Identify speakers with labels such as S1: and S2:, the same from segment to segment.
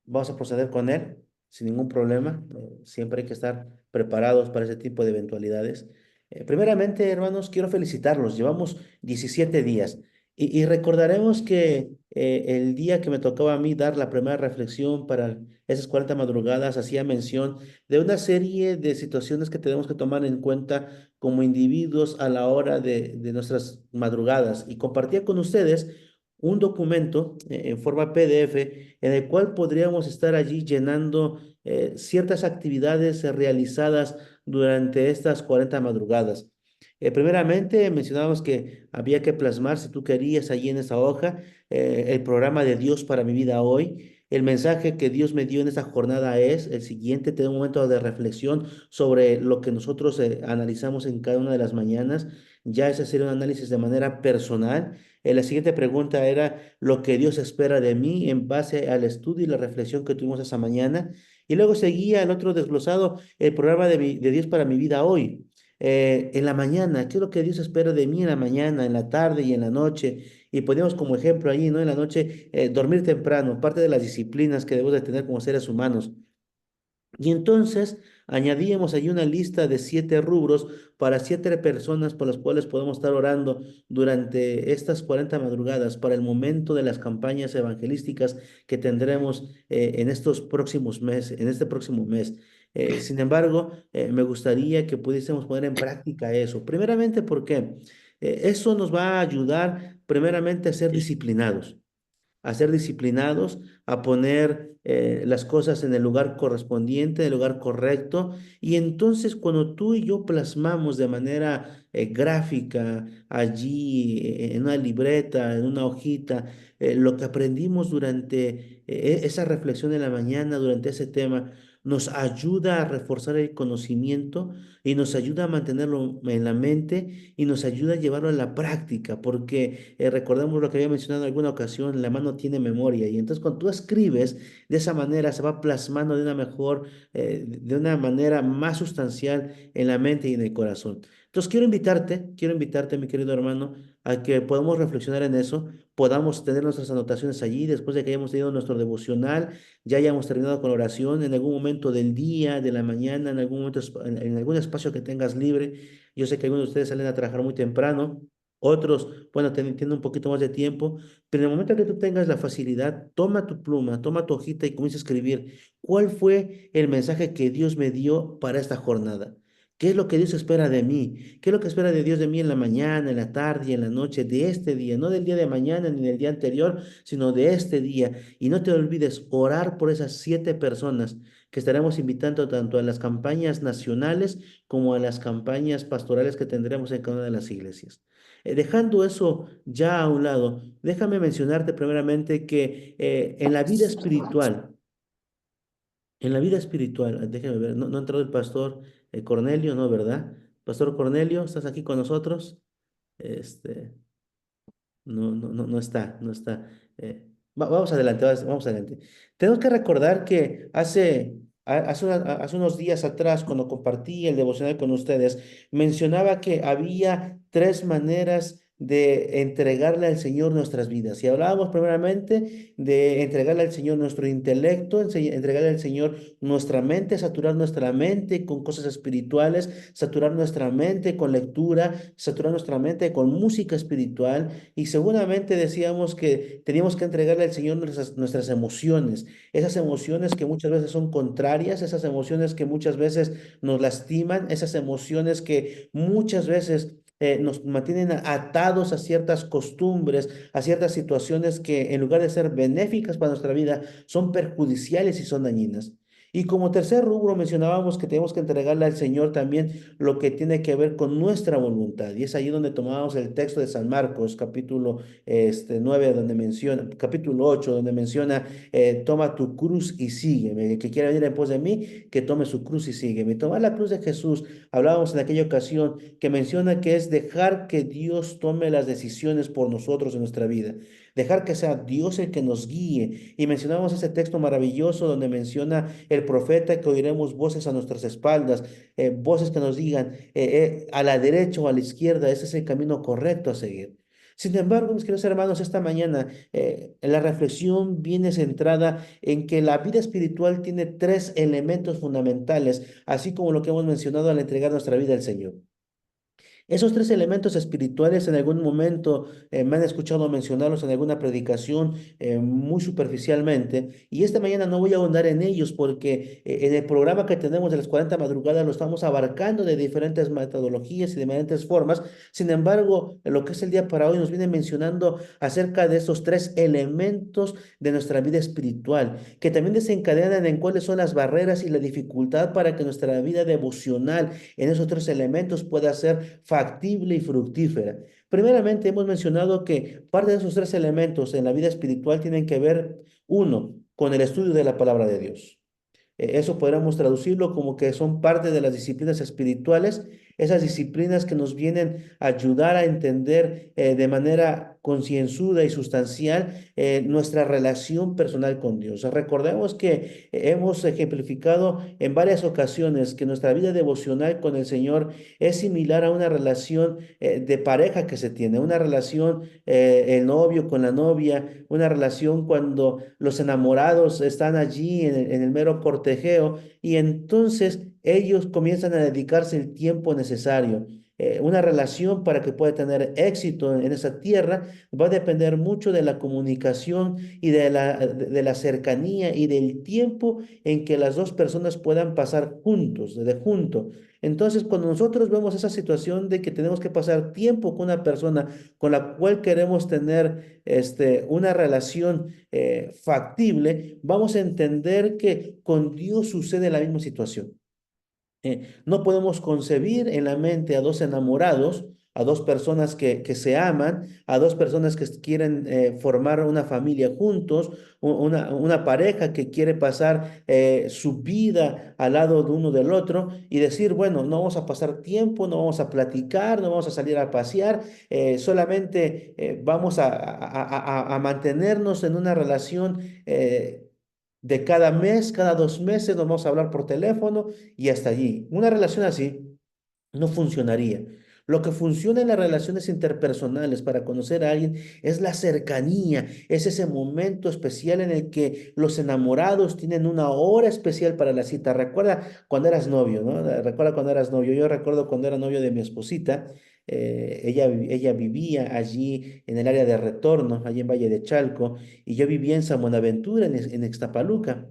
S1: vamos a proceder con él sin ningún problema. Siempre hay que estar preparados para ese tipo de eventualidades. Primeramente, hermanos, quiero felicitarlos. Llevamos 17 días y recordaremos que el día que me tocaba a mí dar la primera reflexión para esas 40 madrugadas, hacía mención de una serie de situaciones que tenemos que tomar en cuenta como individuos a la hora de nuestras madrugadas y compartía con ustedes un documento en forma PDF en el cual podríamos estar allí llenando ciertas actividades realizadas durante estas 40 madrugadas. Primeramente, mencionábamos que había que plasmar, si tú querías, allí en esa hoja, el programa de Dios para mi vida hoy. El mensaje que Dios me dio en esta jornada es el siguiente: tener un momento de reflexión sobre lo que nosotros analizamos en cada una de las mañanas. Ya ese sería un análisis de manera personal. La siguiente pregunta era lo que Dios espera de mí en base al estudio y la reflexión que tuvimos esa mañana. Y luego seguía el otro desglosado, el programa de Dios para mi vida hoy. En la mañana, ¿qué es lo que Dios espera de mí en la mañana, en la tarde y en la noche? Y ponemos como ejemplo ahí, ¿no? En la noche, dormir temprano, parte de las disciplinas que debemos de tener como seres humanos. Y entonces añadíamos ahí una lista de 7 rubros para 7 personas por las cuales podemos estar orando durante estas 40 madrugadas para el momento de las campañas evangelísticas que tendremos en estos próximos meses, en este próximo mes. Sin embargo, me gustaría que pudiésemos poner en práctica eso. Primeramente, porque eso nos va a ayudar primeramente a ser disciplinados, a poner las cosas en el lugar correspondiente, en el lugar correcto. Y entonces cuando tú y yo plasmamos de manera gráfica allí en una libreta, en una hojita, lo que aprendimos durante esa reflexión en la mañana, durante ese tema, nos ayuda a reforzar el conocimiento y nos ayuda a mantenerlo en la mente y nos ayuda a llevarlo a la práctica, porque recordemos lo que había mencionado en alguna ocasión: la mano tiene memoria y entonces cuando tú escribes de esa manera se va plasmando de una mejor, de una manera más sustancial en la mente y en el corazón. Entonces quiero invitarte, mi querido hermano, a que podamos reflexionar en eso, podamos tener nuestras anotaciones allí después de que hayamos tenido nuestro devocional, ya hayamos terminado con la oración, en algún momento del día, de la mañana, en algún momento, en algún espacio que tengas libre. Yo sé que algunos de ustedes salen a trabajar muy temprano, otros, bueno, tienen un poquito más de tiempo, pero en el momento que tú tengas la facilidad, toma tu pluma, toma tu hojita y comienza a escribir cuál fue el mensaje que Dios me dio para esta jornada. ¿Qué es lo que Dios espera de mí? ¿Qué es lo que espera de Dios de mí en la mañana, en la tarde y en la noche de este día? No del día de mañana ni del día anterior, sino de este día. Y no te olvides orar por esas 7 personas que estaremos invitando tanto a las campañas nacionales como a las campañas pastorales que tendremos en cada una de las iglesias. Dejando eso ya a un lado, déjame mencionarte primeramente que en la vida espiritual, déjame ver, no ha entrado el pastor Cornelio, ¿no, verdad? Pastor Cornelio, ¿estás aquí con nosotros? Este, no está, no está. Vamos adelante, vamos adelante. Tenemos que recordar que hace unos días atrás, cuando compartí el devocional con ustedes, mencionaba que había 3 maneras de entregarle al Señor nuestras vidas. Y hablábamos primeramente de entregarle al Señor nuestro intelecto, entregarle al Señor nuestra mente, saturar nuestra mente con cosas espirituales, saturar nuestra mente con lectura, saturar nuestra mente con música espiritual, y seguramente decíamos que teníamos que entregarle al Señor nuestras emociones, esas emociones que muchas veces son contrarias, esas emociones que muchas veces nos lastiman, esas emociones que muchas veces nos mantienen atados a ciertas costumbres, a ciertas situaciones que en lugar de ser benéficas para nuestra vida, son perjudiciales y son dañinas. Y como tercer rubro mencionábamos que tenemos que entregarle al Señor también lo que tiene que ver con nuestra voluntad. Y es ahí donde tomamos el texto de San Marcos, capítulo 9, donde menciona, capítulo 8, donde menciona, toma tu cruz y sígueme. El que quiera venir en pos de mí, que tome su cruz y sígueme. Tomar la cruz de Jesús, hablábamos en aquella ocasión, que menciona que es dejar que Dios tome las decisiones por nosotros en nuestra vida. Dejar que sea Dios el que nos guíe. Y mencionamos ese texto maravilloso donde menciona el profeta que oiremos voces a nuestras espaldas, voces que nos digan a la derecha o a la izquierda, ese es el camino correcto a seguir. Sin embargo, mis queridos hermanos, esta mañana la reflexión viene centrada en que la vida espiritual tiene tres elementos fundamentales, así como lo que hemos mencionado al entregar nuestra vida al Señor. Esos tres elementos espirituales en algún momento me han escuchado mencionarlos en alguna predicación muy superficialmente y esta mañana no voy a ahondar en ellos porque en el programa que tenemos de las 40 madrugadas lo estamos abarcando de diferentes metodologías y de diferentes formas. Sin embargo, lo que es el día para hoy nos viene mencionando acerca de esos tres elementos de nuestra vida espiritual que también desencadenan en cuáles son las barreras y la dificultad para que nuestra vida devocional en esos tres elementos pueda ser factible y fructífera. Primeramente, hemos mencionado que parte de esos tres elementos en la vida espiritual tienen que ver, uno, con el estudio de la palabra de Dios. Eso podríamos traducirlo como que son parte de las disciplinas espirituales, esas disciplinas que nos vienen a ayudar a entender de manera concienzuda y sustancial nuestra relación personal con Dios. Recordemos que hemos ejemplificado en varias ocasiones que nuestra vida devocional con el Señor es similar a una relación de pareja que se tiene, una relación el novio con la novia, una relación cuando los enamorados están allí en el mero cortejeo y entonces ellos comienzan a dedicarse el tiempo necesario. Una relación para que pueda tener éxito en esa tierra va a depender mucho de la comunicación y de la cercanía y del tiempo en que las dos personas puedan pasar juntos, de junto. Entonces, cuando nosotros vemos esa situación de que tenemos que pasar tiempo con una persona con la cual queremos tener una relación factible, vamos a entender que con Dios sucede la misma situación. No podemos concebir en la mente a dos enamorados, a dos personas que se aman, a dos personas que quieren formar una familia juntos, una pareja que quiere pasar su vida al lado de uno del otro y decir, bueno, no vamos a pasar tiempo, no vamos a platicar, no vamos a salir a pasear, solamente vamos a mantenernos en una relación. De cada mes, cada 2 meses nos vamos a hablar por teléfono y hasta allí. Una relación así no funcionaría. Lo que funciona en las relaciones interpersonales para conocer a alguien es la cercanía, es ese momento especial en el que los enamorados tienen una hora especial para la cita. Recuerda cuando eras novio, ¿no? Recuerda cuando eras novio. Yo recuerdo cuando era novio de mi esposita, ella vivía allí en el área de Retorno, allí en Valle de Chalco, y yo vivía en San Buenaventura, en Ixtapaluca.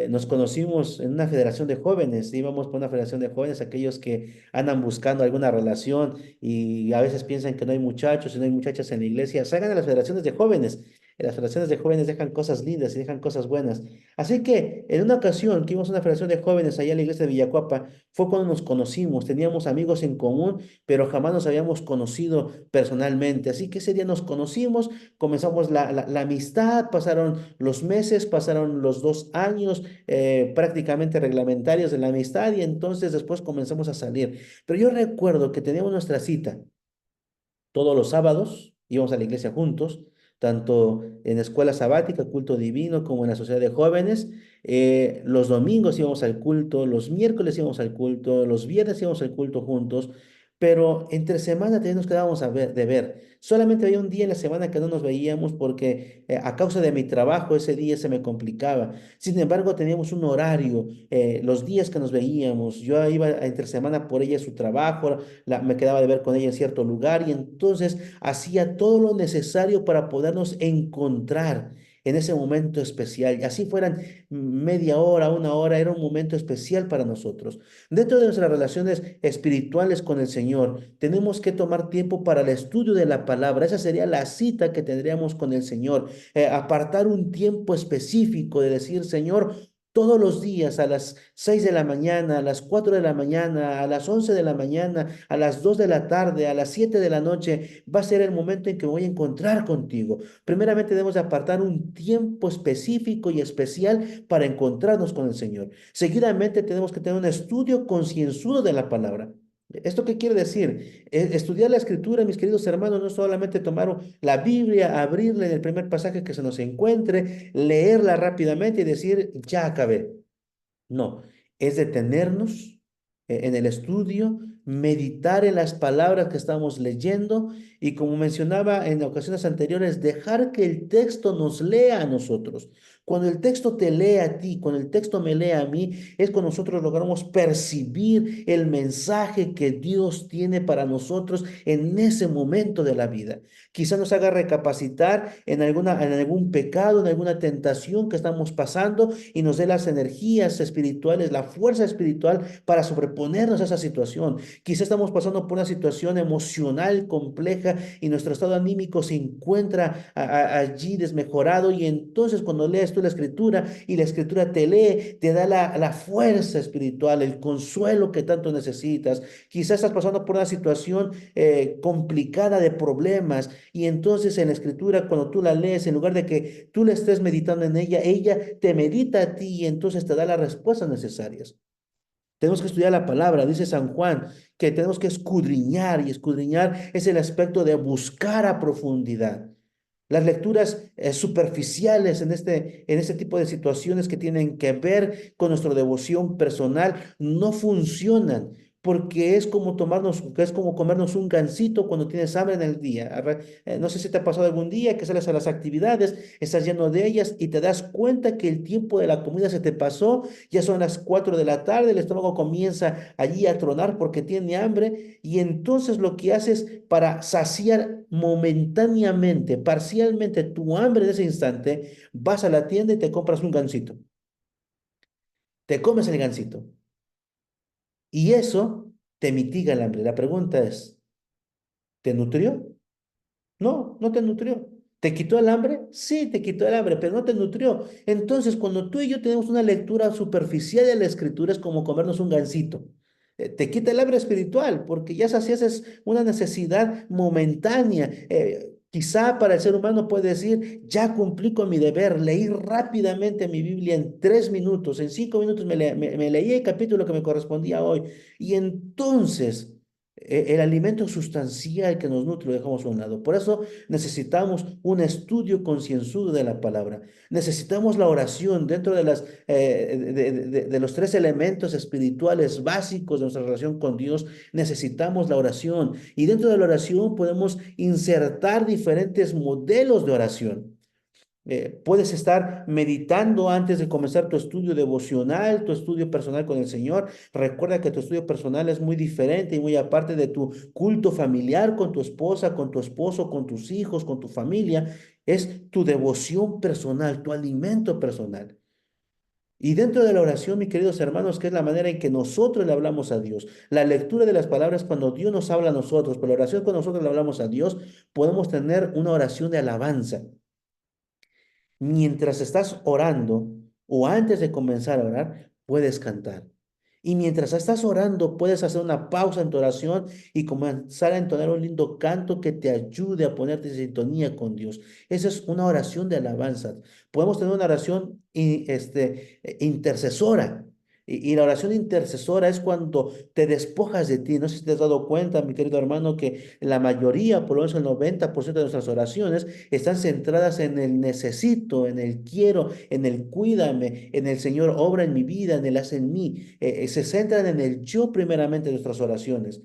S1: Nos conocimos en una federación de jóvenes, íbamos por una federación de jóvenes, aquellos que andan buscando alguna relación y a veces piensan que no hay muchachos y no hay muchachas en la iglesia, salgan a las federaciones de jóvenes. En las federaciones de jóvenes dejan cosas lindas y dejan cosas buenas. Así que en una ocasión que íbamos a una federación de jóvenes allá en la iglesia de Villacuapa, fue cuando nos conocimos, teníamos amigos en común, pero jamás nos habíamos conocido personalmente. Así que ese día nos conocimos, comenzamos la amistad, pasaron los meses, pasaron los 2 años prácticamente reglamentarios de la amistad y entonces después comenzamos a salir. Pero yo recuerdo que teníamos nuestra cita todos los sábados, íbamos a la iglesia juntos, tanto en escuela sabática, culto divino, como en la sociedad de jóvenes. Los domingos íbamos al culto, los miércoles íbamos al culto, los viernes íbamos al culto juntos, pero entre semana también nos quedábamos de ver. Solamente había un día en la semana que no nos veíamos porque a causa de mi trabajo ese día se me complicaba. Sin embargo, teníamos un horario, los días que nos veíamos. Yo iba entre semana por ella a su trabajo, me quedaba de ver con ella en cierto lugar y entonces hacía todo lo necesario para podernos encontrar en ese momento especial. Y así fueran media hora, una hora, era un momento especial para nosotros. Dentro de nuestras relaciones espirituales con el Señor, tenemos que tomar tiempo para el estudio de la palabra. Esa sería la cita que tendríamos con el Señor. Apartar un tiempo específico de decir, Señor, todos los días a las 6 de la mañana, a las 4 de la mañana, a las 11 de la mañana, a las 2 de la tarde, a las 7 de la noche, va a ser el momento en que me voy a encontrar contigo. Primeramente debemos de apartar un tiempo específico y especial para encontrarnos con el Señor. Seguidamente tenemos que tener un estudio concienzudo de la palabra. ¿Esto qué quiere decir? Estudiar la escritura, mis queridos hermanos, no es solamente tomar la Biblia, abrirla en el primer pasaje que se nos encuentre, leerla rápidamente y decir, ya acabé. No, es detenernos en el estudio, meditar en las palabras que estamos leyendo y, como mencionaba en ocasiones anteriores, dejar que el texto nos lea a nosotros. Cuando el texto te lee a ti, cuando el texto me lee a mí, es cuando nosotros logramos percibir el mensaje que Dios tiene para nosotros en ese momento de la vida. Quizá nos haga recapacitar en algún pecado, en alguna tentación que estamos pasando y nos dé las energías espirituales, la fuerza espiritual para sobreponernos a esa situación. Quizá estamos pasando por una situación emocional compleja y nuestro estado anímico se encuentra allí desmejorado, y entonces cuando lees tú la escritura y la escritura te lee, te da la fuerza espiritual, el consuelo que tanto necesitas. Quizás estás pasando por una situación complicada de problemas, y entonces en la escritura, cuando tú la lees, en lugar de que tú le estés meditando en ella, ella te medita a ti y entonces te da las respuestas necesarias. Tenemos que estudiar la palabra, dice San Juan, que tenemos que escudriñar, y escudriñar es el aspecto de buscar a profundidad. Las lecturas superficiales en este tipo de situaciones que tienen que ver con nuestra devoción personal no funcionan, porque es como comernos un gansito cuando tienes hambre en el día. No sé si te ha pasado algún día que sales a las actividades, estás lleno de ellas y te das cuenta que el tiempo de la comida se te pasó, ya son las 4 de la tarde, el estómago comienza allí a tronar porque tiene hambre, y entonces lo que haces para saciar momentáneamente, parcialmente tu hambre en ese instante, vas a la tienda y te compras un gansito, te comes el gansito y eso te mitiga el hambre. La pregunta es, ¿te nutrió? No, no te nutrió. ¿Te quitó el hambre? Sí, te quitó el hambre, pero no te nutrió. Entonces, cuando tú y yo tenemos una lectura superficial de la escritura, es como comernos un gansito. Te quita el hambre espiritual, porque ya sacias es una necesidad momentánea. Quizá para el ser humano puede decir, ya cumplí con mi deber, leí rápidamente mi Biblia en 3 minutos, en 5 minutos me leí el capítulo que me correspondía hoy. Y entonces el alimento sustancial que nos nutre lo dejamos a un lado. Por eso necesitamos un estudio concienzudo de la palabra. Necesitamos la oración dentro de los 3 elementos espirituales básicos de nuestra relación con Dios. Necesitamos la oración. Y dentro de la oración podemos insertar diferentes modelos de oración. Puedes estar meditando antes de comenzar tu estudio devocional, tu estudio personal con el Señor. Recuerda que tu estudio personal es muy diferente y muy aparte de tu culto familiar con tu esposa, con tu esposo, con tus hijos, con tu familia. Es tu devoción personal, tu alimento personal. Y dentro de la oración, mis queridos hermanos, que es la manera en que nosotros le hablamos a Dios. La lectura de las palabras cuando Dios nos habla a nosotros, pero la oración cuando nosotros le hablamos a Dios, podemos tener una oración de alabanza. Mientras estás orando o antes de comenzar a orar, puedes cantar. Y mientras estás orando, puedes hacer una pausa en tu oración y comenzar a entonar un lindo canto que te ayude a ponerte en sintonía con Dios. Esa es una oración de alabanza. Podemos tener una oración intercesora. Y la oración intercesora es cuando te despojas de ti. No sé si te has dado cuenta, mi querido hermano, que la mayoría, por lo menos el 90% de nuestras oraciones, están centradas en el necesito, en el quiero, en el cuídame, en el Señor obra en mi vida, en el hace en mí. Se centran en el yo primeramente de nuestras oraciones.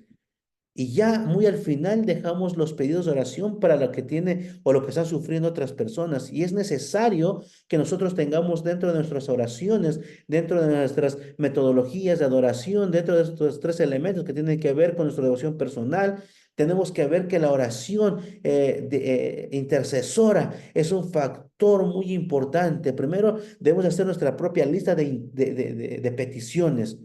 S1: Y ya muy al final dejamos los pedidos de oración para lo que tiene o lo que están sufriendo otras personas. Y es necesario que nosotros tengamos dentro de nuestras oraciones, dentro de nuestras metodologías de adoración, dentro de estos 3 elementos que tienen que ver con nuestra devoción personal, tenemos que ver que la oración intercesora es un factor muy importante. Primero, debemos hacer nuestra propia lista de peticiones,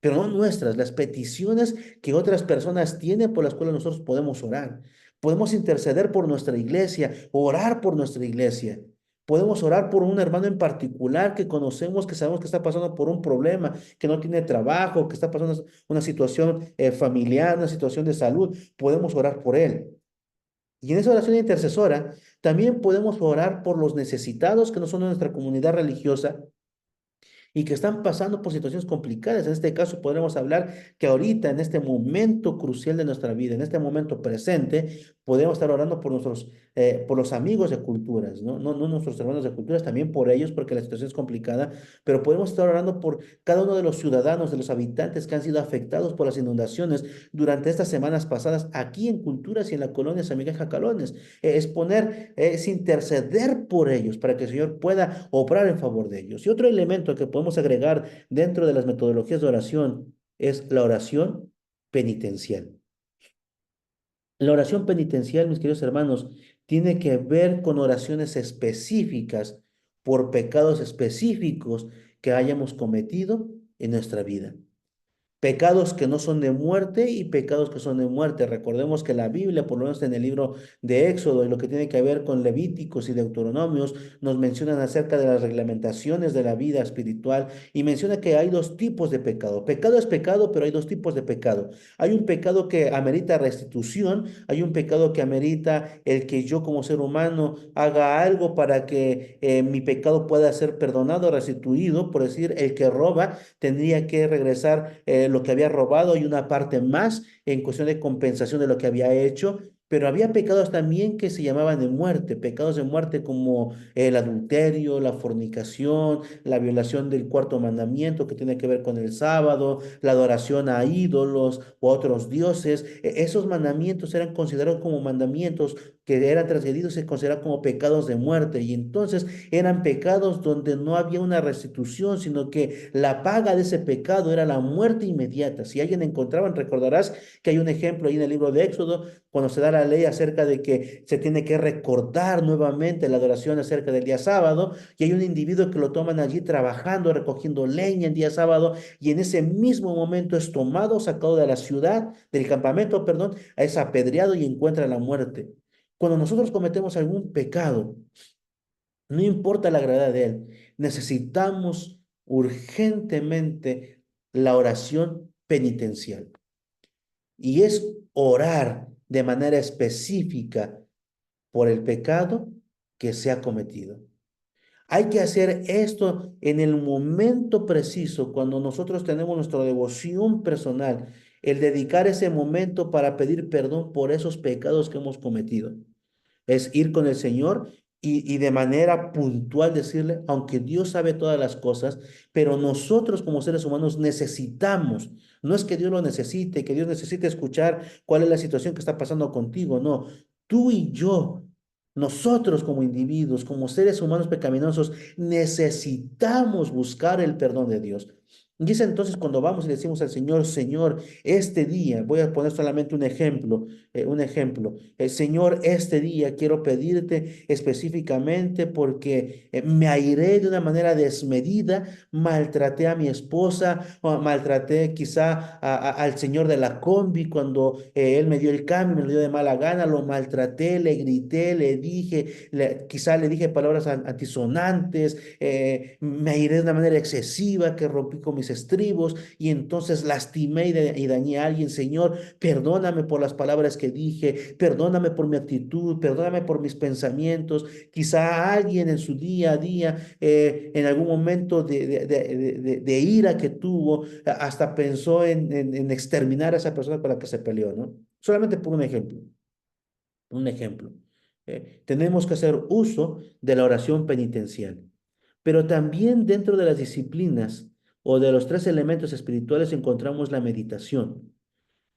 S1: pero no nuestras, las peticiones que otras personas tienen por las cuales nosotros podemos orar. Podemos interceder por nuestra iglesia, orar por nuestra iglesia. Podemos orar por un hermano en particular que conocemos, que sabemos que está pasando por un problema, que no tiene trabajo, que está pasando una situación familiar, una situación de salud. Podemos orar por él. Y en esa oración intercesora también podemos orar por los necesitados que no son de nuestra comunidad religiosa y que están pasando por situaciones complicadas. En este caso, podremos hablar que ahorita, en este momento crucial de nuestra vida, en este momento presente, Podemos estar orando por los amigos de culturas, ¿no? No nuestros hermanos de culturas, también por ellos, porque la situación es complicada, pero podemos estar orando por cada uno de los ciudadanos, de los habitantes que han sido afectados por las inundaciones durante estas semanas pasadas aquí en Culturas y en la colonia San Miguel Jacalones. Es interceder por ellos para que el Señor pueda obrar en favor de ellos. Y otro elemento que podemos agregar dentro de las metodologías de oración es la oración penitencial. La oración penitencial, mis queridos hermanos, tiene que ver con oraciones específicas por pecados específicos que hayamos cometido en nuestra vida. Pecados que no son de muerte y pecados que son de muerte. Recordemos que la Biblia, por lo menos en el libro de Éxodo y lo que tiene que ver con Levíticos y Deuteronomios, nos mencionan acerca de las reglamentaciones de la vida espiritual y menciona que hay dos tipos de pecado. Pecado es pecado, pero hay dos tipos de pecado. Hay un pecado que amerita restitución, hay un pecado que amerita el que yo como ser humano haga algo para que mi pecado pueda ser perdonado, restituido, por decir, el que roba tendría que regresar lo que había robado y una parte más en cuestión de compensación de lo que había hecho. Pero había pecados también que se llamaban de muerte, pecados de muerte como el adulterio, la fornicación, la violación del cuarto mandamiento que tiene que ver con el sábado, la adoración a ídolos o a otros dioses. Esos mandamientos eran considerados como mandamientos que eran transgredidos, se consideraban como pecados de muerte y entonces eran pecados donde no había una restitución, sino que la paga de ese pecado era la muerte inmediata. Si alguien encontraban, recordarás que hay un ejemplo ahí en el libro de Éxodo, cuando se da la ley acerca de que se tiene que recordar nuevamente la adoración acerca del día sábado, y hay un individuo que lo toman allí trabajando, recogiendo leña el día sábado, y en ese mismo momento es tomado, sacado de la ciudad, del campamento, perdón, es apedreado y encuentra la muerte. Cuando nosotros cometemos algún pecado, no importa la gravedad de él, necesitamos urgentemente la oración penitencial. Y es orar de manera específica por el pecado que se ha cometido. Hay que hacer esto en el momento preciso, cuando nosotros tenemos nuestra devoción personal, el dedicar ese momento para pedir perdón por esos pecados que hemos cometido. Es ir con el Señor y de manera puntual decirle, aunque Dios sabe todas las cosas, pero nosotros como seres humanos necesitamos, no es que Dios lo necesite, que Dios necesite escuchar cuál es la situación que está pasando contigo, no, tú y yo. Nosotros como individuos, como seres humanos pecaminosos, necesitamos buscar el perdón de Dios. Y es entonces cuando vamos y le decimos al Señor, Señor, este día, voy a poner solamente un ejemplo. Señor, este día quiero pedirte específicamente porque me airé de una manera desmedida, maltraté a mi esposa, o maltraté quizá al señor de la combi cuando él me dio el cambio, me lo dio de mala gana, lo maltraté, le grité, le dije, quizá le dije palabras antisonantes, me airé de una manera excesiva que rompí con mis estribos y entonces lastimé y dañé a alguien. Señor, perdóname por las palabras que dije, perdóname por mi actitud, perdóname por mis pensamientos. Quizá alguien en su día a día, en algún momento de ira que tuvo, hasta pensó en exterminar a esa persona con la que se peleó, ¿no? Solamente por un ejemplo, un ejemplo. Tenemos que hacer uso de la oración penitencial, pero también dentro de las disciplinas o de los tres elementos espirituales encontramos la meditación.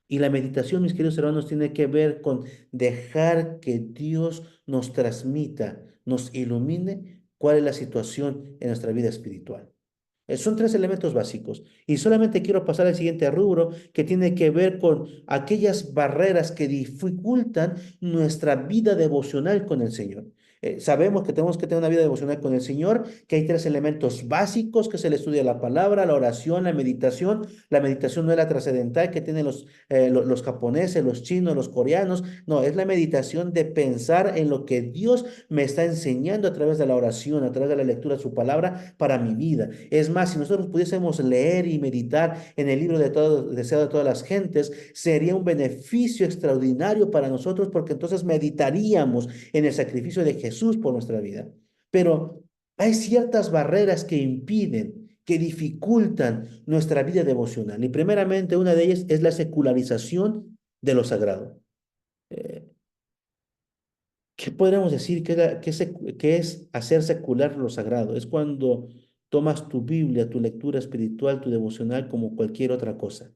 S1: Y la meditación, mis queridos hermanos, tiene que ver con dejar que Dios nos transmita, nos ilumine cuál es la situación en nuestra vida espiritual. Son tres elementos básicos. Y solamente quiero pasar al siguiente rubro que tiene que ver con aquellas barreras que dificultan nuestra vida devocional con el Señor. Sabemos que tenemos que tener una vida devocional con el Señor, que hay tres elementos básicos, que es el estudio de la palabra, la oración, la meditación. La meditación no es la trascendental que tienen los japoneses, los chinos, los coreanos. No, es la meditación de pensar en lo que Dios me está enseñando a través de la oración, a través de la lectura de su palabra para mi vida. Es más, si nosotros pudiésemos leer y meditar en el libro de todo, deseado de todas las gentes, sería un beneficio extraordinario para nosotros porque entonces meditaríamos en el sacrificio de Jesús por nuestra vida. Pero hay ciertas barreras que impiden, que dificultan nuestra vida devocional. Y primeramente una de ellas es la secularización de lo sagrado. ¿Qué podríamos decir que que es hacer secular lo sagrado? Es cuando tomas tu Biblia, tu lectura espiritual, tu devocional como cualquier otra cosa.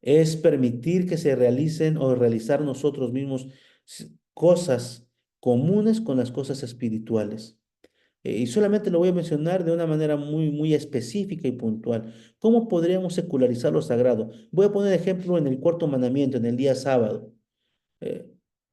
S1: Es permitir que se realicen o realizar nosotros mismos cosas comunes con las cosas espirituales. Y solamente lo voy a mencionar de una manera muy específica y puntual. ¿Cómo podríamos secularizar lo sagrado? Voy a poner ejemplo en el cuarto mandamiento, en el día sábado. eh,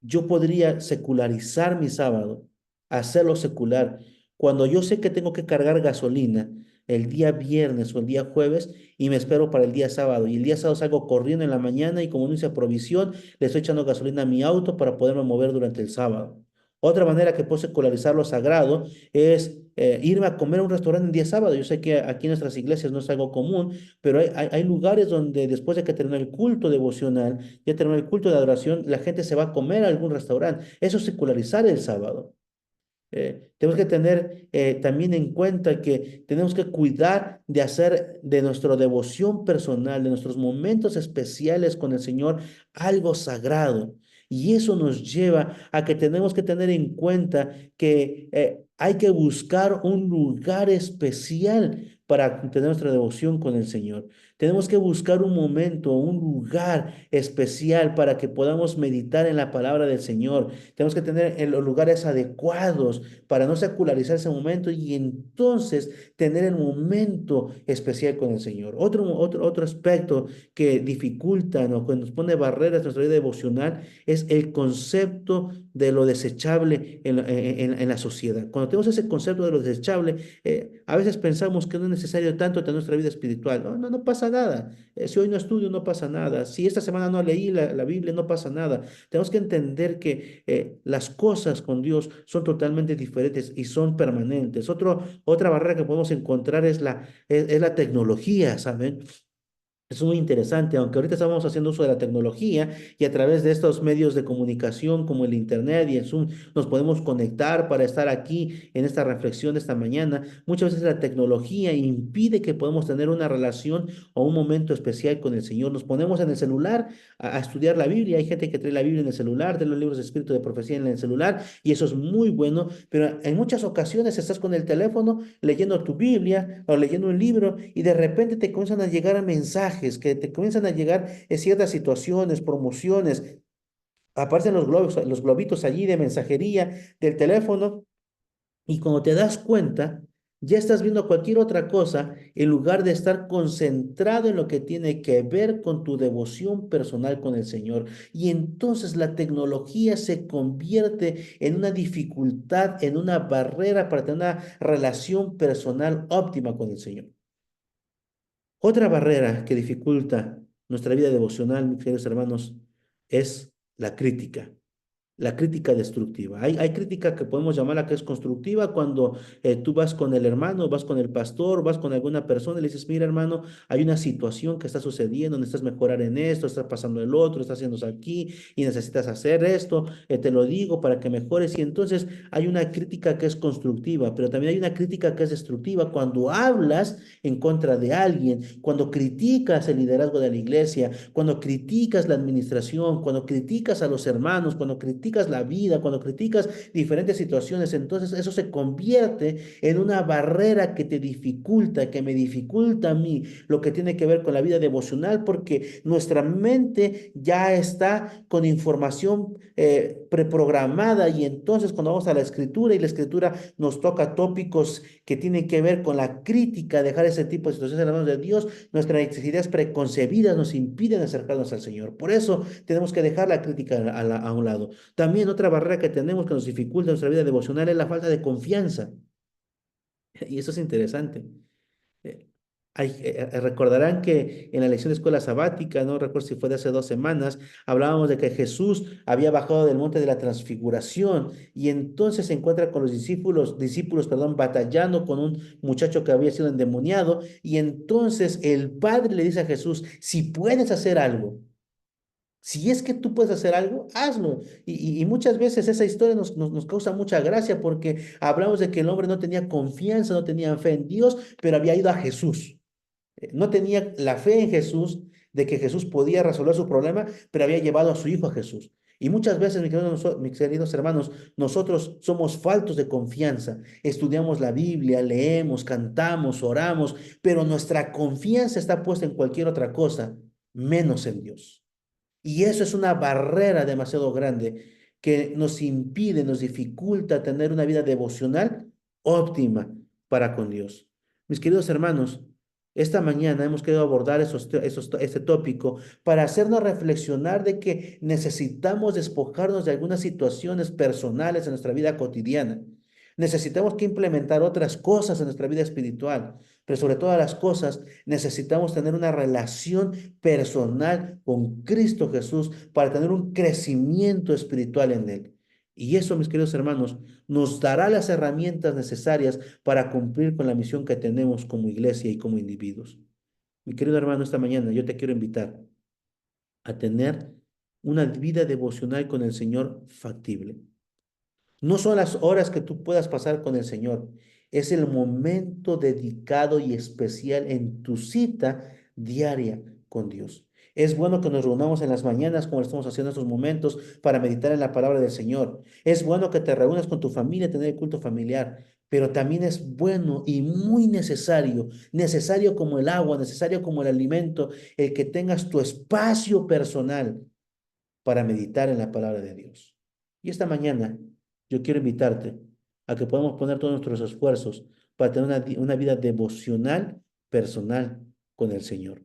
S1: yo podría secularizar mi sábado, hacerlo secular, cuando yo sé que tengo que cargar gasolina el día viernes o el día jueves y me espero para el día sábado. Y el día sábado salgo corriendo en la mañana y como no hice provisión, le estoy echando gasolina a mi auto para poderme mover durante el sábado. Otra manera que puedo secularizar lo sagrado es irme a comer a un restaurante el día sábado. Yo sé que aquí en nuestras iglesias no es algo común, pero hay lugares donde después de que termina el culto devocional, ya terminó el culto de adoración, la gente se va a comer a algún restaurante. Eso es secularizar el sábado. Tenemos que tener también en cuenta que tenemos que cuidar de hacer de nuestra devoción personal, de nuestros momentos especiales con el Señor, algo sagrado. Y eso nos lleva a que tenemos que tener en cuenta que hay que buscar un lugar especial para tener nuestra devoción con el Señor. Tenemos que buscar un momento, un lugar especial para que podamos meditar en la palabra del Señor. Tenemos que tener en los lugares adecuados para no secularizar ese momento y entonces tener el momento especial con el Señor. Otro aspecto que dificulta, ¿no?, que nos pone barreras en nuestra vida devocional es el concepto de lo desechable en la sociedad. Cuando tenemos ese concepto de lo desechable, a veces pensamos que no es necesario tanto tener nuestra vida espiritual. No pasa nada. Si hoy no estudio, no pasa nada. Si esta semana no leí la Biblia, no pasa nada. Tenemos que entender que las cosas con Dios son totalmente diferentes y son permanentes. Otra barrera que podemos encontrar es la tecnología, ¿saben? Es muy interesante, aunque ahorita estamos haciendo uso de la tecnología y a través de estos medios de comunicación como el Internet y el Zoom nos podemos conectar para estar aquí en esta reflexión de esta mañana. Muchas veces la tecnología impide que podamos tener una relación o un momento especial con el Señor. Nos ponemos en el celular a estudiar la Biblia. Hay gente que trae la Biblia en el celular, trae los libros de espíritu de profecía en el celular y eso es muy bueno, pero en muchas ocasiones estás con el teléfono leyendo tu Biblia o leyendo un libro y de repente te comienzan a llegar mensajes, que te comienzan a llegar ciertas situaciones, promociones, aparecen los globitos allí de mensajería del teléfono y cuando te das cuenta, ya estás viendo cualquier otra cosa en lugar de estar concentrado en lo que tiene que ver con tu devoción personal con el Señor. Y entonces la tecnología se convierte en una dificultad, en una barrera para tener una relación personal óptima con el Señor. Otra barrera que dificulta nuestra vida devocional, mis queridos hermanos, es la crítica destructiva. Hay crítica que podemos llamarla que es constructiva cuando tú vas con el hermano, vas con el pastor, vas con alguna persona y le dices, mira hermano, hay una situación que está sucediendo, necesitas mejorar en esto, está pasando el otro, está haciendo aquí y necesitas hacer esto, te lo digo para que mejores. Y entonces hay una crítica que es constructiva, pero también hay una crítica que es destructiva cuando hablas en contra de alguien, cuando criticas el liderazgo de la iglesia, cuando criticas la administración, cuando criticas a los hermanos, cuando criticas la vida, cuando criticas diferentes situaciones, entonces eso se convierte en una barrera que te dificulta, que me dificulta a mí lo que tiene que ver con la vida devocional, porque nuestra mente ya está con información preprogramada y entonces cuando vamos a la escritura y la escritura nos toca tópicos que tienen que ver con la crítica, dejar ese tipo de situaciones en las manos de Dios, nuestras ideas preconcebidas nos impiden acercarnos al Señor. Por eso tenemos que dejar la crítica a un lado. También otra barrera que tenemos que nos dificulta nuestra vida devocional es la falta de confianza. Y eso es interesante. Eh, recordarán que en la lección de escuela sabática, no recuerdo si fue de hace 2 semanas, hablábamos de que Jesús había bajado del monte de la transfiguración y entonces se encuentra con los discípulos, batallando con un muchacho que había sido endemoniado y entonces el Padre le dice a Jesús, si puedes hacer algo. Si es que tú puedes hacer algo, hazlo. Y muchas veces esa historia nos causa mucha gracia porque hablamos de que el hombre no tenía confianza, no tenía fe en Dios, pero había ido a Jesús. No tenía la fe en Jesús de que Jesús podía resolver su problema, pero había llevado a su hijo a Jesús. Y muchas veces, mis queridos hermanos, nosotros somos faltos de confianza. Estudiamos la Biblia, leemos, cantamos, oramos, pero nuestra confianza está puesta en cualquier otra cosa, menos en Dios. Y eso es una barrera demasiado grande que nos impide, nos dificulta tener una vida devocional óptima para con Dios. Mis queridos hermanos, esta mañana hemos querido abordar este tópico para hacernos reflexionar de que necesitamos despojarnos de algunas situaciones personales en nuestra vida cotidiana. Necesitamos que implementar otras cosas en nuestra vida espiritual, pero sobre todas las cosas necesitamos tener una relación personal con Cristo Jesús para tener un crecimiento espiritual en Él. Y eso, mis queridos hermanos, nos dará las herramientas necesarias para cumplir con la misión que tenemos como iglesia y como individuos. Mi querido hermano, esta mañana yo te quiero invitar a tener una vida devocional con el Señor factible. No son las horas que tú puedas pasar con el Señor, es el momento dedicado y especial en tu cita diaria con Dios. Es bueno que nos reunamos en las mañanas, como lo estamos haciendo en estos momentos, para meditar en la palabra del Señor. Es bueno que te reúnas con tu familia, tener el culto familiar, pero también es bueno y muy necesario, necesario como el agua, necesario como el alimento, el que tengas tu espacio personal para meditar en la palabra de Dios. Y esta mañana yo quiero invitarte a que podamos poner todos nuestros esfuerzos para tener una vida devocional personal con el Señor.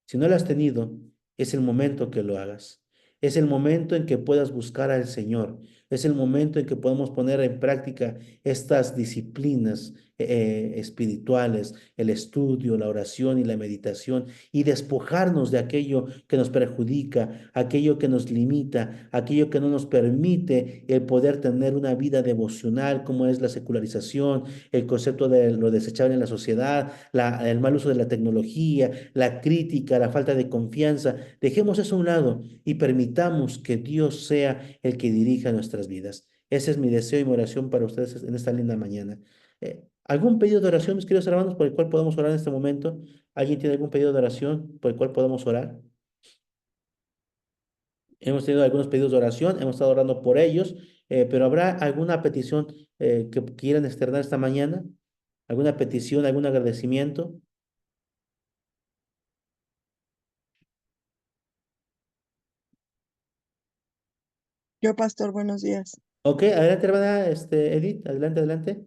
S1: Si no lo has tenido, es el momento que lo hagas. Es el momento en que puedas buscar al Señor. Es el momento en que podemos poner en práctica estas disciplinas espirituales, el estudio, la oración y la meditación, y despojarnos de aquello que nos perjudica, aquello que nos limita, aquello que no nos permite el poder tener una vida devocional, como es la secularización, el concepto de lo desechable en la sociedad, el mal uso de la tecnología, la crítica, la falta de confianza. Dejemos eso a un lado y permitamos que Dios sea el que dirija nuestras vidas. Ese es mi deseo y mi oración para ustedes en esta linda mañana. ¿Algún pedido de oración, mis queridos hermanos, por el cual podamos orar en este momento? ¿Alguien tiene algún pedido de oración por el cual podamos orar? Hemos tenido algunos pedidos de oración, hemos estado orando por ellos, pero ¿habrá alguna petición que quieran externar esta mañana? ¿Alguna petición, algún agradecimiento?
S2: Yo, pastor, buenos días.
S1: Ok, adelante, hermana, Edith, adelante, adelante.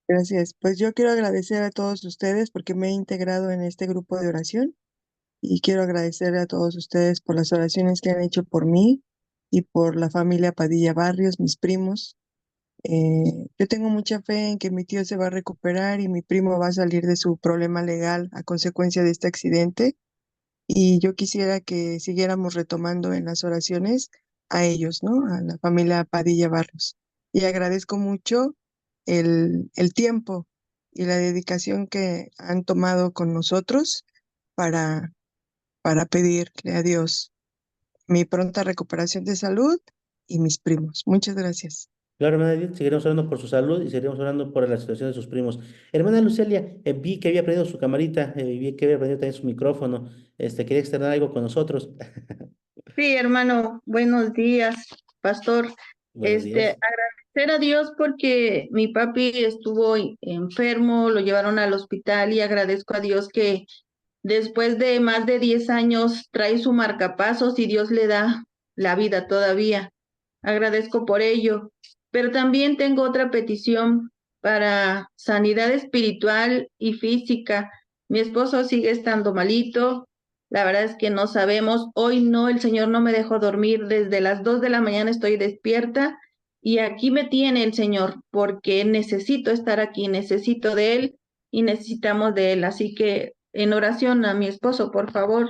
S2: Gracias. Pues yo quiero agradecer a todos ustedes porque me he integrado en este grupo de oración y quiero agradecer a todos ustedes por las oraciones que han hecho por mí y por la familia Padilla Barrios, mis primos. Yo tengo mucha fe en que mi tío se va a recuperar y mi primo va a salir de su problema legal a consecuencia de este accidente. Y yo quisiera que siguiéramos retomando en las oraciones a ellos, ¿no? A la familia Padilla Barrios. Y agradezco mucho el tiempo y la dedicación que han tomado con nosotros para, para pedirle a Dios mi pronta recuperación de salud y mis primos. Muchas gracias.
S1: Claro, hermana Edith, seguiremos orando por su salud y seguiremos orando por la situación de sus primos. Hermana Lucelia, vi que había prendido su camarita, vi que había prendido también su micrófono. Quería externar algo con nosotros.
S3: Sí, hermano, buenos días, pastor.
S1: Buenos días.
S3: Agradecer a Dios porque mi papi estuvo enfermo, lo llevaron al hospital y agradezco a Dios que después de más de 10 años trae su marcapasos y Dios le da la vida todavía. Agradezco por ello. Pero también tengo otra petición para sanidad espiritual y física. Mi esposo sigue estando malito. La verdad es que no sabemos. Hoy no, el Señor no me dejó dormir. Desde las 2 de la mañana estoy despierta y aquí me tiene el Señor porque necesito estar aquí, necesito de Él y necesitamos de Él. Así que en oración a mi esposo, por favor.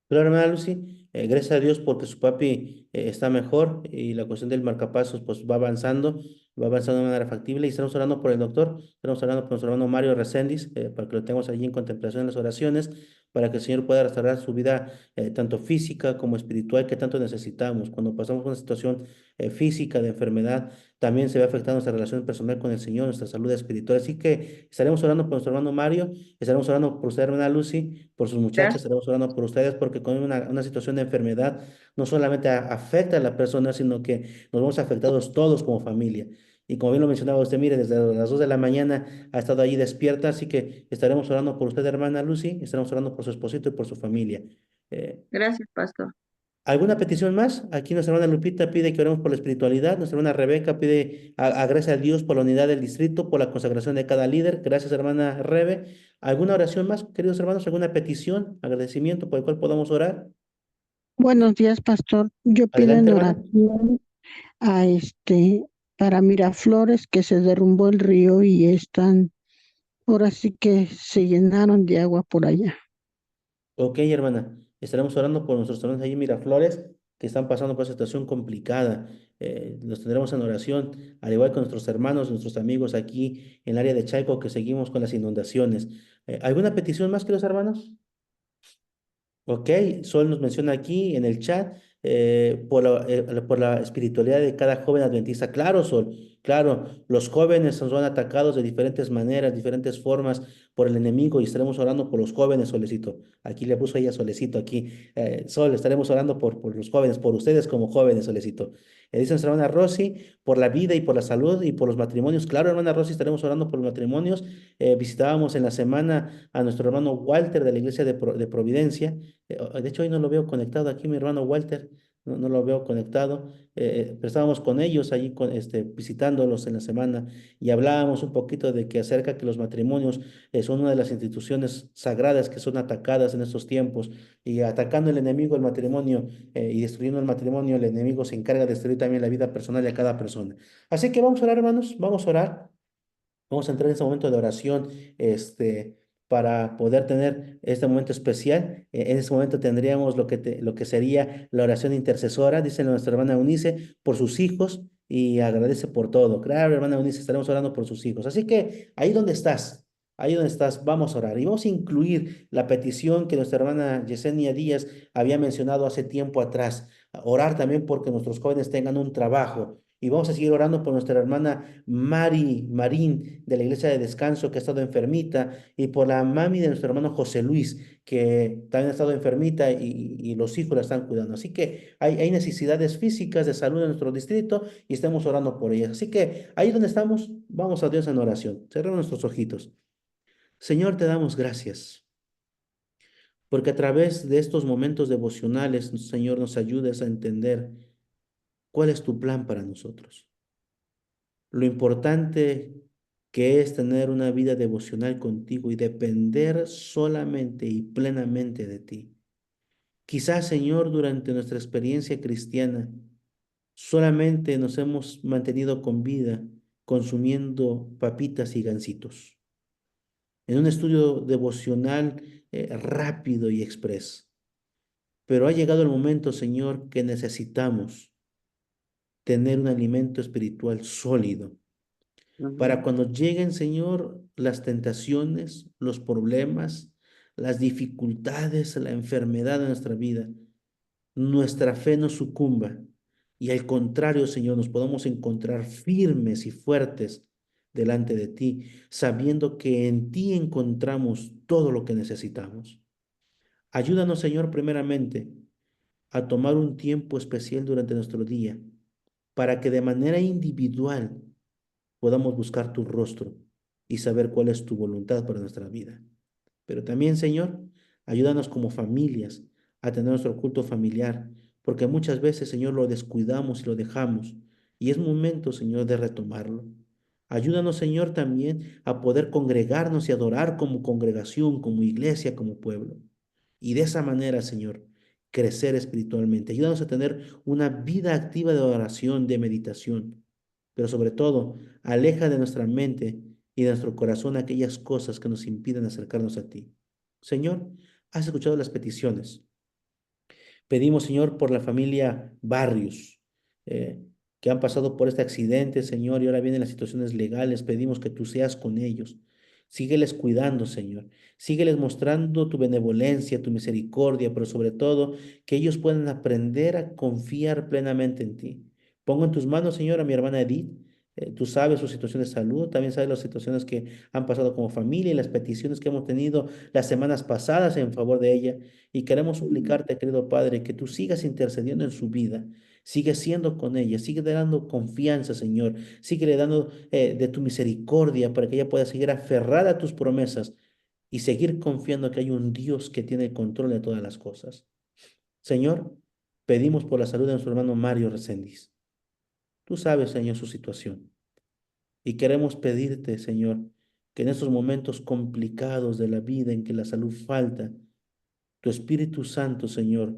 S1: Claro, hermana Lucy, gracias a Dios porque su papi está mejor y la cuestión del marcapasos pues va avanzando de manera factible y estamos orando por el doctor, estamos orando por nuestro hermano Mario Reséndiz para que lo tengamos allí en contemplación en las oraciones, para que el Señor pueda restaurar su vida tanto física como espiritual que tanto necesitamos. Cuando pasamos una situación física de enfermedad, también se ve afectada nuestra relación personal con el Señor, nuestra salud espiritual. Así que estaremos orando por nuestro hermano Mario, estaremos orando por usted, hermana Lucy, por sus muchachas,
S3: Gracias.
S1: estaremos orando por ustedes porque con una situación de enfermedad no solamente afecta a la persona, sino que nos vemos afectados todos como familia. Y como bien lo mencionaba usted, mire, desde las 2 de la mañana ha estado allí despierta, así que estaremos orando por usted, hermana Lucy, estaremos orando por su esposito y por su familia. Eh,
S3: Gracias, pastor.
S1: ¿Alguna petición más? Aquí nuestra hermana Lupita pide que oremos por la espiritualidad, nuestra hermana Rebeca pide gracias a Dios por la unidad del distrito, por la consagración de cada líder. Gracias, hermana Rebe. ¿Alguna oración más, queridos hermanos? ¿Alguna petición, agradecimiento por el cual podamos orar?
S4: Buenos días, pastor. Yo pido
S1: Adelante,
S4: en
S1: hermana.
S4: oración a para Miraflores, que se derrumbó el río y están, ahora sí que se llenaron de agua por allá.
S1: Ok, hermana, estaremos orando por nuestros hermanos allí en Miraflores que están pasando por una situación complicada. Los tendremos en oración, al igual que nuestros hermanos, nuestros amigos aquí en el área de Chalco que seguimos con las inundaciones. ¿Alguna petición más, queridos hermanos? Ok, Sol nos menciona aquí en el chat por la espiritualidad de cada joven adventista. Claro, Sol, claro, los jóvenes son atacados de diferentes maneras, diferentes formas por el enemigo y estaremos orando por los jóvenes, Solecito. Aquí le puso ella Solecito, aquí, Sol, estaremos orando por los jóvenes, por ustedes como jóvenes, Solecito. Dice nuestra hermana Rosy, por la vida y por la salud y por los matrimonios. Claro, hermana Rosy, estaremos orando por los matrimonios. Visitábamos en la semana a nuestro hermano Walter de la iglesia de Providencia. De hecho, hoy no lo veo conectado aquí, mi hermano Walter, no lo veo conectado, pero estábamos con ellos allí visitándolos en la semana y hablábamos un poquito de que acerca que los matrimonios son una de las instituciones sagradas que son atacadas en estos tiempos y atacando el enemigo el matrimonio y destruyendo el matrimonio, el enemigo se encarga de destruir también la vida personal de cada persona. Así que vamos a orar, hermanos, vamos a orar. Vamos a entrar en ese momento de oración, para poder tener este momento especial. En ese momento tendríamos lo que sería la oración intercesora, dice nuestra hermana Eunice, por sus hijos y agradece por todo. Claro, hermana Eunice, estaremos orando por sus hijos. Así que ahí donde estás, vamos a orar y vamos a incluir la petición que nuestra hermana Yesenia Díaz había mencionado hace tiempo atrás. Orar también porque nuestros jóvenes tengan un trabajo. Y vamos a seguir orando por nuestra hermana Marín de la iglesia de descanso que ha estado enfermita y por la mami de nuestro hermano José Luis que también ha estado enfermita y los hijos la están cuidando. Así que hay necesidades físicas de salud en nuestro distrito y estamos orando por ellas. Así que ahí donde estamos, vamos a Dios en oración. Cerramos nuestros ojitos. Señor, te damos gracias porque a través de estos momentos devocionales, Señor, nos ayudes a entender cuál es tu plan para nosotros. Lo importante que es tener una vida devocional contigo y depender solamente y plenamente de ti. Quizás, Señor, durante nuestra experiencia cristiana, solamente nos hemos mantenido con vida consumiendo papitas y gancitos. En un estudio devocional rápido y express. Pero ha llegado el momento, Señor, que necesitamos tener un alimento espiritual sólido para cuando lleguen, Señor, las tentaciones, los problemas, las dificultades, la enfermedad de nuestra vida, nuestra fe no sucumba y al contrario, Señor, nos podamos encontrar firmes y fuertes delante de ti, sabiendo que en ti encontramos todo lo que necesitamos. Ayúdanos, Señor, primeramente a tomar un tiempo especial durante nuestro día para que de manera individual podamos buscar tu rostro y saber cuál es tu voluntad para nuestra vida. Pero también, Señor, ayúdanos como familias a tener nuestro culto familiar, porque muchas veces, Señor, lo descuidamos y lo dejamos, y es momento, Señor, de retomarlo. Ayúdanos, Señor, también a poder congregarnos y adorar como congregación, como iglesia, como pueblo. Y de esa manera, Señor, crecer espiritualmente. Ayúdanos a tener una vida activa de oración, de meditación, pero sobre todo, aleja de nuestra mente y de nuestro corazón aquellas cosas que nos impiden acercarnos a ti. Señor, has escuchado las peticiones. Pedimos, Señor, por la familia Barrios, que han pasado por este accidente, Señor, y ahora vienen las situaciones legales. Pedimos que tú seas con ellos. Sígueles cuidando, Señor. Sígueles mostrando tu benevolencia, tu misericordia, pero sobre todo que ellos puedan aprender a confiar plenamente en ti. Pongo en tus manos, Señor, a mi hermana Edith. Tú sabes su situación de salud, también sabes las situaciones que han pasado como familia y las peticiones que hemos tenido las semanas pasadas en favor de ella. Y queremos suplicarte, querido Padre, que tú sigas intercediendo en su vida, sigue siendo con ella, sigue dando confianza, Señor, sigue dando de tu misericordia para que ella pueda seguir aferrada a tus promesas y seguir confiando que hay un Dios que tiene el control de todas las cosas. Señor, pedimos por la salud de nuestro hermano Mario Reséndiz. Tú sabes, Señor, su situación. Y queremos pedirte, Señor, que en estos momentos complicados de la vida en que la salud falta, tu Espíritu Santo, Señor,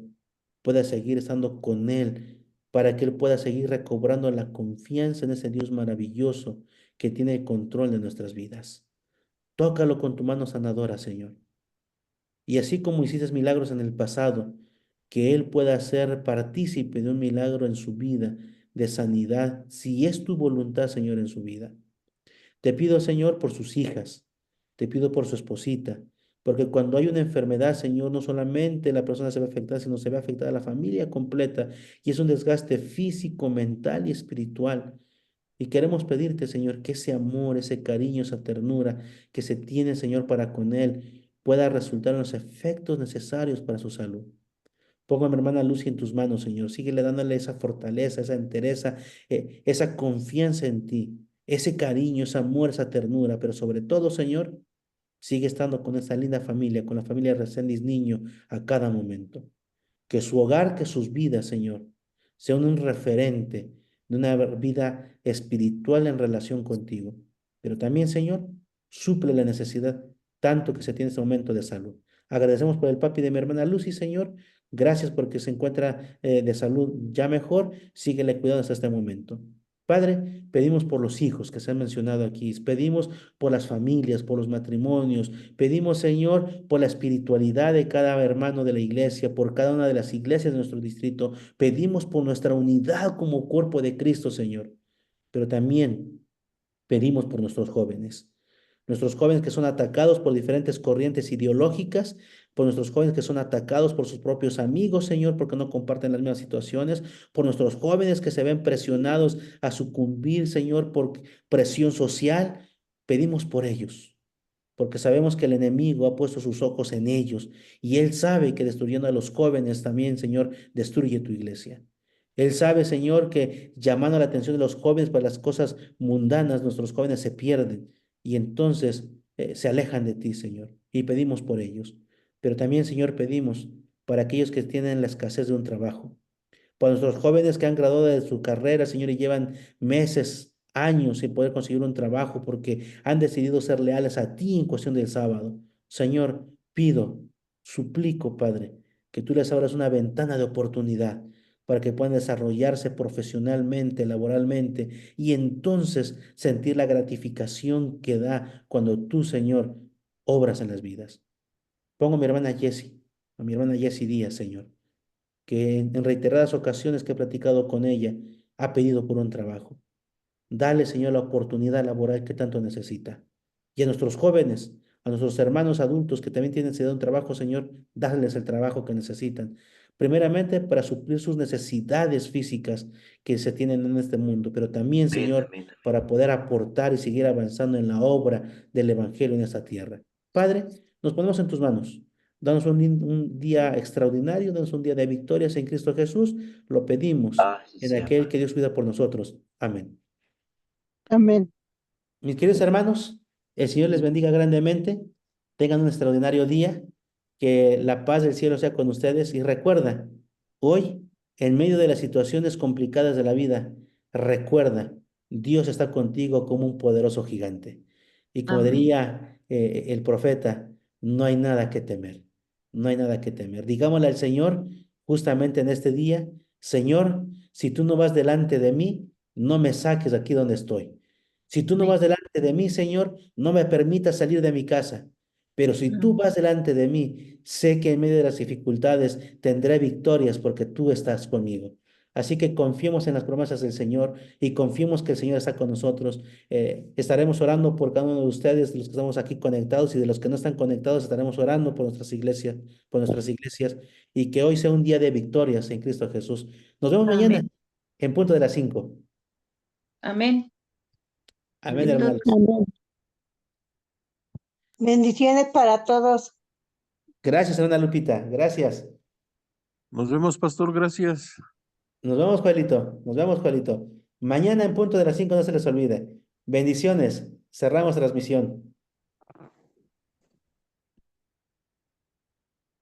S1: pueda seguir estando con Él para que Él pueda seguir recobrando la confianza en ese Dios maravilloso que tiene el control de nuestras vidas. Tócalo con tu mano sanadora, Señor. Y así como hiciste milagros en el pasado, que Él pueda ser partícipe de un milagro en su vida, de sanidad, si es tu voluntad, Señor, en su vida. Te pido, Señor, por sus hijas, te pido por su esposita, porque cuando hay una enfermedad, Señor, no solamente la persona se va a afectar, sino se va a afectar a la familia completa, y es un desgaste físico, mental y espiritual. Y queremos pedirte, Señor, que ese amor, ese cariño, esa ternura que se tiene, Señor, para con Él, pueda resultar en los efectos necesarios para su salud. Pongo a mi hermana Lucy en tus manos, Señor. Síguele dándole esa fortaleza, esa entereza, esa confianza en ti, ese cariño, ese amor, esa ternura. Pero sobre todo, Señor, sigue estando con esa linda familia, con la familia Reséndiz Niño a cada momento. Que su hogar, que sus vidas, Señor, sean un referente de una vida espiritual en relación contigo. Pero también, Señor, suple la necesidad tanto que se tiene en este momento de salud. Agradecemos por el papi de mi hermana Lucy, Señor. Gracias porque se encuentra de salud ya mejor. Síguele cuidando hasta este momento. Padre, pedimos por los hijos que se han mencionado aquí, pedimos por las familias, por los matrimonios, pedimos, Señor, por la espiritualidad de cada hermano de la iglesia, por cada una de las iglesias de nuestro distrito, pedimos por nuestra unidad como cuerpo de Cristo, Señor, pero también pedimos por nuestros jóvenes que son atacados por diferentes corrientes ideológicas, por nuestros jóvenes que son atacados por sus propios amigos, Señor, porque no comparten las mismas situaciones, por nuestros jóvenes que se ven presionados a sucumbir, Señor, por presión social. Pedimos por ellos, porque sabemos que el enemigo ha puesto sus ojos en ellos y él sabe que destruyendo a los jóvenes también, Señor, destruye tu iglesia. Él sabe, Señor, que llamando la atención de los jóvenes para las cosas mundanas, nuestros jóvenes se pierden y entonces se alejan de ti, Señor. Y pedimos por ellos. Pero también, Señor, pedimos para aquellos que tienen la escasez de un trabajo, para nuestros jóvenes que han graduado de su carrera, Señor, y llevan meses, años sin poder conseguir un trabajo porque han decidido ser leales a ti en cuestión del sábado. Señor, pido, suplico, Padre, que tú les abras una ventana de oportunidad para que puedan desarrollarse profesionalmente, laboralmente, y entonces sentir la gratificación que da cuando tú, Señor, obras en las vidas. Pongo a mi hermana Jessie, a mi hermana Jessie Díaz, Señor, que en reiteradas ocasiones que he platicado con ella, ha pedido por un trabajo. Dale, Señor, la oportunidad laboral que tanto necesita. Y a nuestros jóvenes, a nuestros hermanos adultos que también tienen necesidad de un trabajo, Señor, dales el trabajo que necesitan. Primeramente, para suplir sus necesidades físicas que se tienen en este mundo, pero también, Señor, para poder aportar y seguir avanzando en la obra del Evangelio en esta tierra. Padre, nos ponemos en tus manos. Danos un día extraordinario, danos un día de victorias en Cristo Jesús. Lo pedimos en aquel que Dios cuida por nosotros. Amén.
S4: Amén.
S1: Mis queridos hermanos, el Señor les bendiga grandemente. Tengan un extraordinario día. Que la paz del cielo sea con ustedes. Y recuerda, hoy, en medio de las situaciones complicadas de la vida, recuerda, Dios está contigo como un poderoso gigante. Y como
S3: Amén.
S1: diría el profeta, no hay nada que temer. No hay nada que temer. Digámosle al Señor, justamente en este día, Señor, si tú no vas delante de mí, no me saques de aquí donde estoy. Si tú no
S3: Amén.
S1: vas delante de mí, Señor, no me permitas salir de mi casa. Pero si tú vas delante de mí, sé que en medio de las dificultades tendré victorias porque tú estás conmigo. Así que confiemos en las promesas del Señor y confiemos que el Señor está con nosotros. Estaremos orando por cada uno de ustedes, de los que estamos aquí conectados y de los que no están conectados, estaremos orando por nuestras iglesias, y que hoy sea un día de victorias en Cristo Jesús. Nos vemos mañana
S3: Amén.
S1: en punto de las 5.
S3: Amén.
S1: Amén,
S3: Bendito
S1: hermanos.
S4: Amén. Bendiciones para todos.
S1: Gracias, hermana Lupita. Gracias.
S5: Nos vemos, pastor, gracias.
S1: Nos vemos, Juelito. Nos vemos, Juelito. Mañana en punto de las 5, no se les olvide. Bendiciones. Cerramos transmisión.